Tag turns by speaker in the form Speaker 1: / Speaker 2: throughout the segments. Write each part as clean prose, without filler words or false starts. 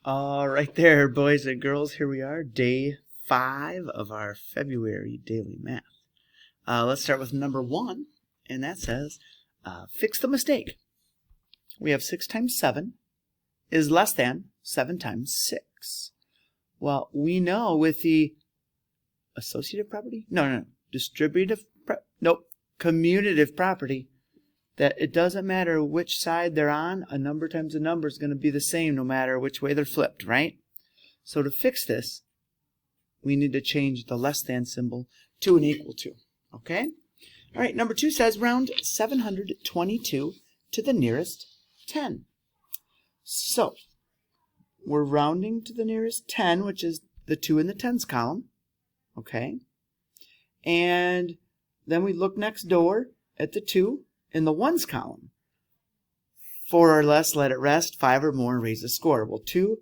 Speaker 1: All right there, boys and girls. Here we are, day 5 of our February daily math. Let's start with number 1, and that says, fix the mistake. We have 6 times 7 is less than 7 times 6. Well, we know with the associative property? No. Commutative property, that it doesn't matter which side they're on, a number times a number is going to be the same no matter which way they're flipped, right? So to fix this, we need to change the less than symbol to an equal to, okay? All right, number 2 says round 722 to the nearest 10. So we're rounding to the nearest 10, which is the 2 in the tens column, okay? And then we look next door at the 2 in the ones column. 4 or less, let it rest. 5 or more, raise the score. Well, 2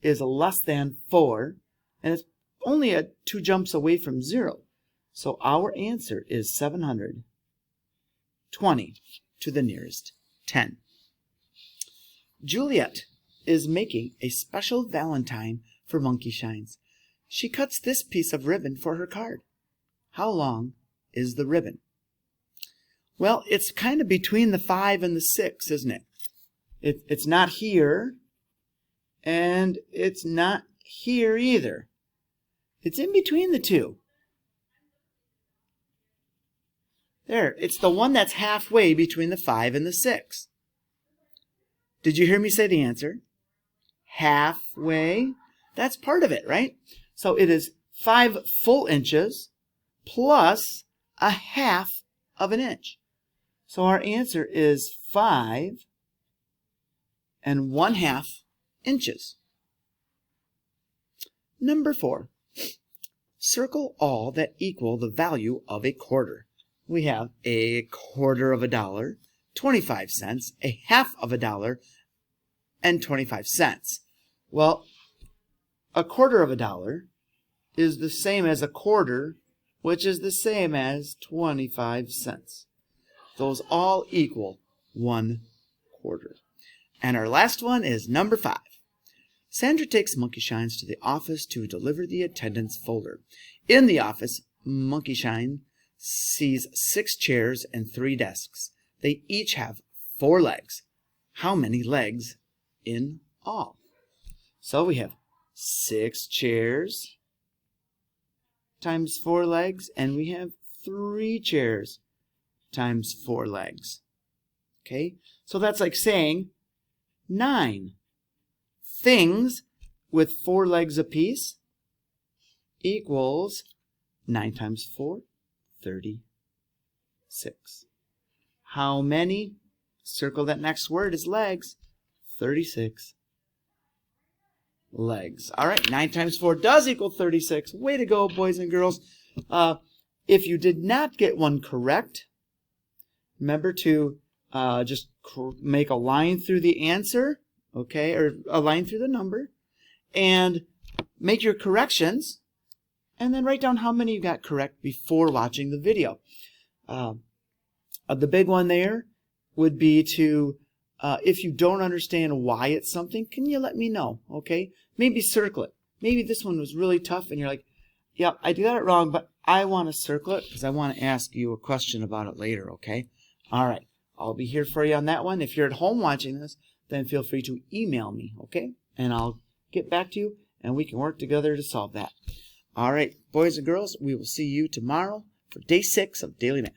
Speaker 1: is less than 4, and it's only 2 jumps away from 0. So our answer is 720 to the nearest 10. Juliet is making a special Valentine for Monkey Shines. She cuts this piece of ribbon for her card. How long is the ribbon? Well, it's kind of between the 5 and the 6, isn't it? It's not here, and it's not here either. It's in between the two. There, it's the one that's halfway between the 5 and the 6. Did you hear me say the answer? Halfway. That's part of it, right? So it is 5 full inches plus a half of an inch. So our answer is 5 1/2 inches. Number 4. Circle all that equal the value of a quarter. We have a quarter of a dollar, 25 cents, a half of a dollar, and 25 cents. Well, a quarter of a dollar is the same as a quarter, which is the same as 25 cents. Those all equal 1/4. And our last one is number 5. Sandra takes Monkey Shines to the office to deliver the attendance folder. In the office, Monkey Shine sees 6 chairs and 3 desks. They each have 4 legs. How many legs in all? So we have 6 chairs times 4 legs, and we have 3 chairs times 4 legs. Okay, so that's like saying 9 things with 4 legs apiece equals 9 times 4, 36. How many? Circle that next word is legs. 36 legs. All right, 9 times 4 does equal 36. Way to go, boys and girls. If you did not get one correct, remember to just make a line through the answer, okay, or a line through the number, and make your corrections, and then write down how many you got correct before watching the video. The big one there would be to, if you don't understand why it's something, can you let me know, okay? Maybe circle it. Maybe this one was really tough, and you're like, yeah, I got it wrong, but I want to circle it because I want to ask you a question about it later, okay? All right. I'll be here for you on that one. If you're at home watching this, then feel free to email me, okay? And I'll get back to you, and we can work together to solve that. All right, boys and girls, we will see you tomorrow for day 6 of Daily Math.